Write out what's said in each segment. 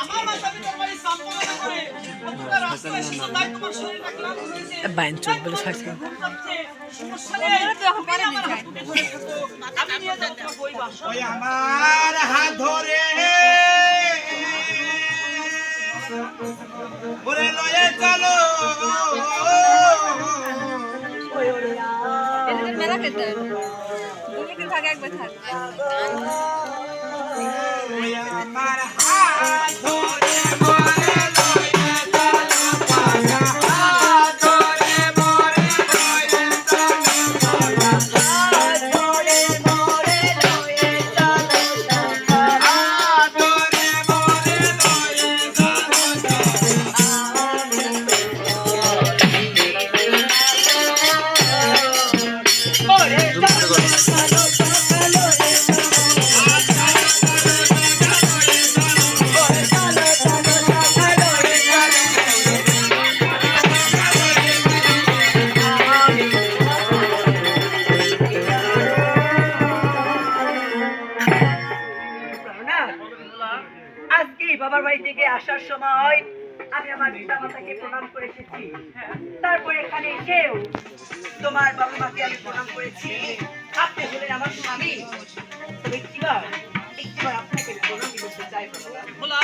আমার মাথা ভিতর বাড়ি সাম্পনা করে কতটা রাস্তা এসেছো তাই তোমার শরীরটা ক্লান্ত হয়েছে বাইন চোখ বলে ছাড়ছে সমস্যা নেই তুমি আমার হাত ধরে থাকো আমি নিয়ে যাব তোমার বই বাসা ওই আমার হাত ধরে ওরে লয়ে চলো এদের মেলা খেতে দুর্নীতির ভাগে একবার থাক ওই আমার হাত ধরে মোরে লয়ে চলো পাগা হাত ধরে মোরে লয়ে চলো পাগা হাত ধরে মোরে লয়ে চলো পাগা হাত ধরে মোরে লয়ে আজকে বাবার বাড়ি থেকে আসার সময় আমি আমার পিতা মাতাকে প্রণাম করে এসেছি। তারপর এখানে এসেও তোমার বাবা মাকে আমি প্রণাম করেছি। আপনি হলেন আমার স্বামী। তবে একটিবার আপনাকে প্রণাম করতে চাই। ভোলা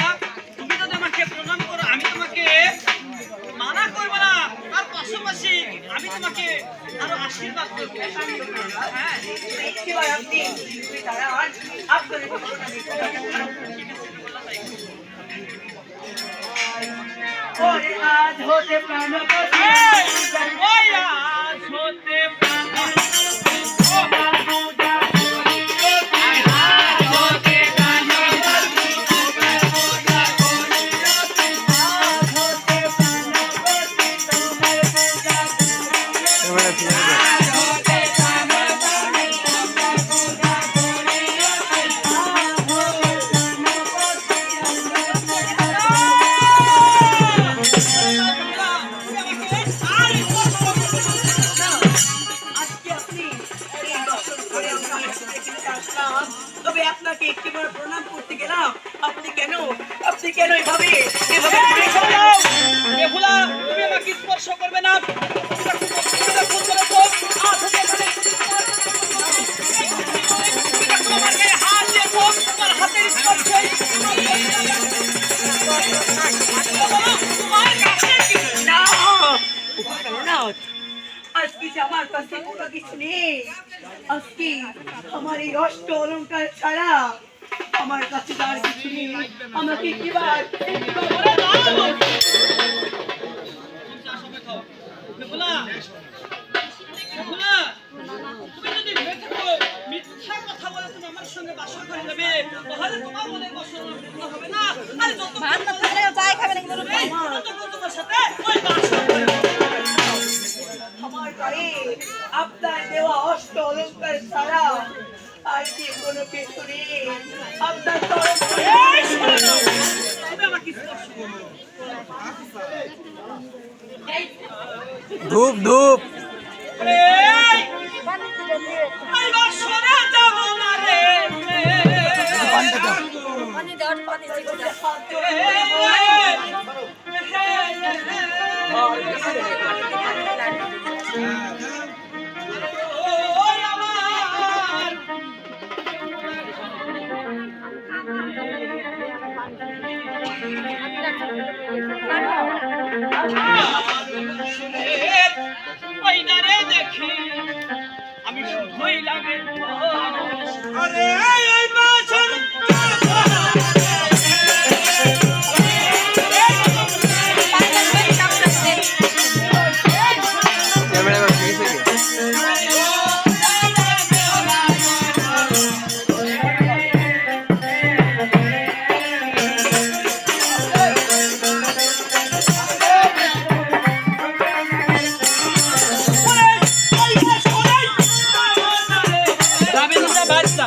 তুমি যদি আমাকে প্রণাম করো আমি তোমাকে মানা করব না তার পাশাপাশি আমি তোমাকে আরো আশীর্বাদ করব হ্যাঁ একটিবার আপনি দাঁড়ান আপনাদের ওরে আজ হতে প্রাণ ওই আজ হতে প্রাণ তবে আপনাকে একটিবার প্রণাম করতে গেলাম। আপনি কেন এভাবে ভোলা তুমি আমাকে স্পর্শ করবে না আজকে যে আমার কাছে কোনো কিছু নেই। আজকে আমার এই অষ্ট অলঙ্কার ছাড়া আমার কাছে আর কিছু নেই। আমাকে একটিবার তুমি যদি ভেবে থাকো মিথ্যা কথা বলে তুমি আমার সঙ্গে বাসর করে নেবে তাহলে তোমার মনে কষ্ট হবে না আরে যত ভাত না থাকলে চাই খাবে নাকি বলো তোমার সাথে ওই বাসর করে আমার গায়ে আপনার দেওয়া অষ্ট অলঙ্কার ছাড়া আর কি কোনো কিছু নেই। আপনার তরফ থেকে তুমি আমাকে স্পর্শ করো ধূপ ধূপ এই বাসরে যাব না রে পানি দাও পানি দিতে ওই আমার ওই দাঁড়ে দেখি আমি শুধুই লাগে আরে এই বাছর ক্যামেরা ঠিক বাচ্চা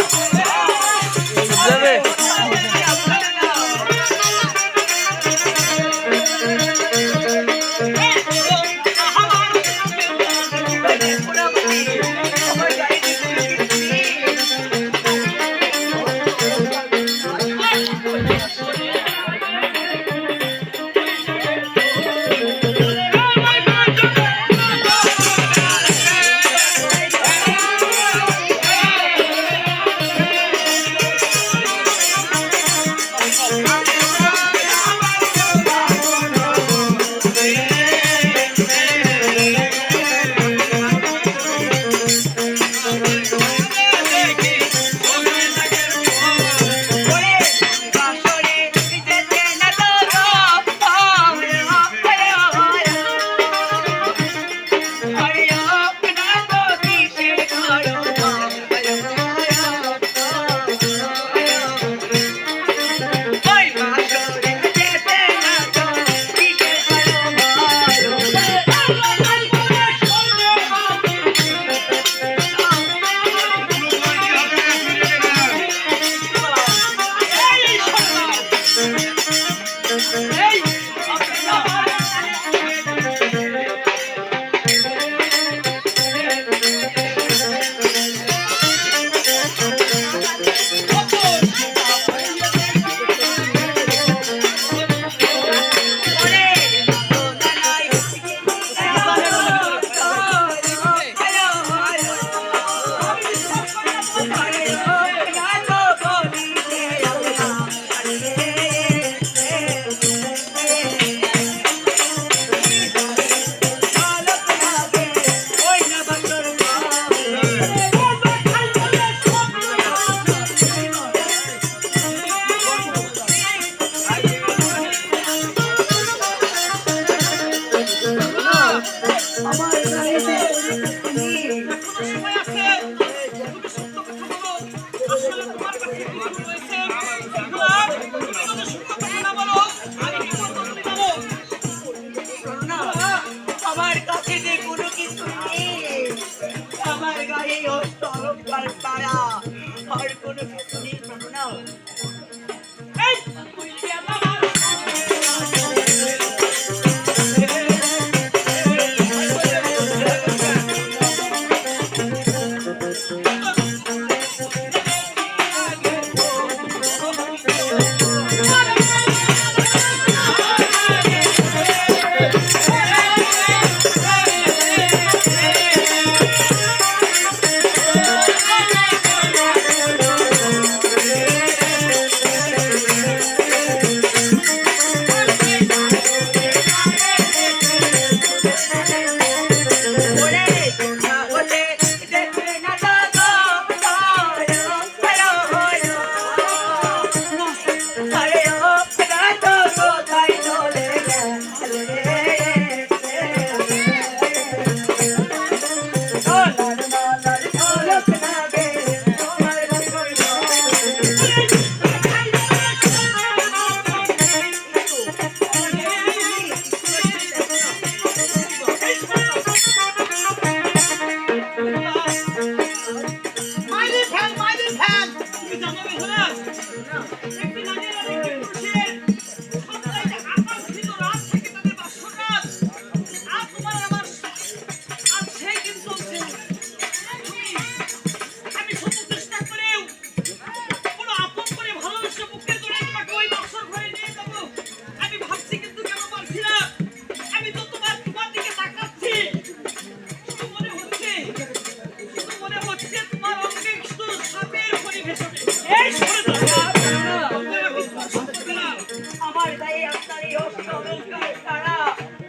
চমৎকার ছাড়া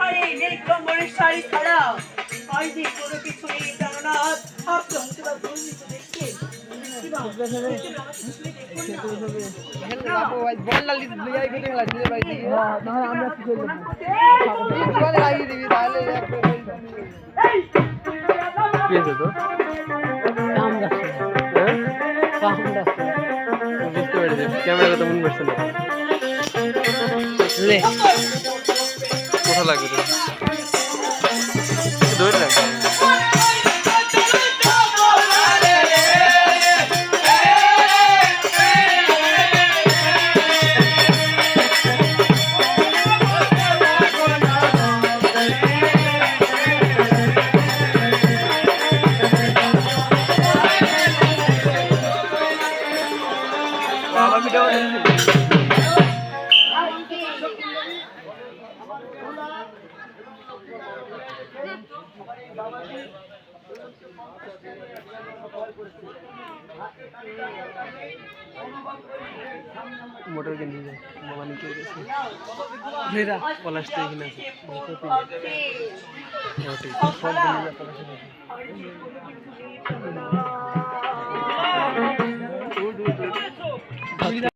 আর এই নীলকমলের শাড়ি ছাড়া আর যে কোনো কিছু নেই জগন্নাথ। আপনি হয়তো বা ভুল কিছু দেখছেন। কি বা? কি হয়েছে তো? কাম যাচ্ছে হ্যাঁ? কাম যাচ্ছে বুঝতে পেরেছি, ক্যামেরা কথা মনে পড়ছে না। লে কোথা লাগবে তো? ধরে রাখ। আমার ভিডিও মোটর কিনে যায় মামা নিতে গেছে মেরা পলাশ তো এখানে আছে অস্থির। ওটাই ফোন দিয়ে পলাশ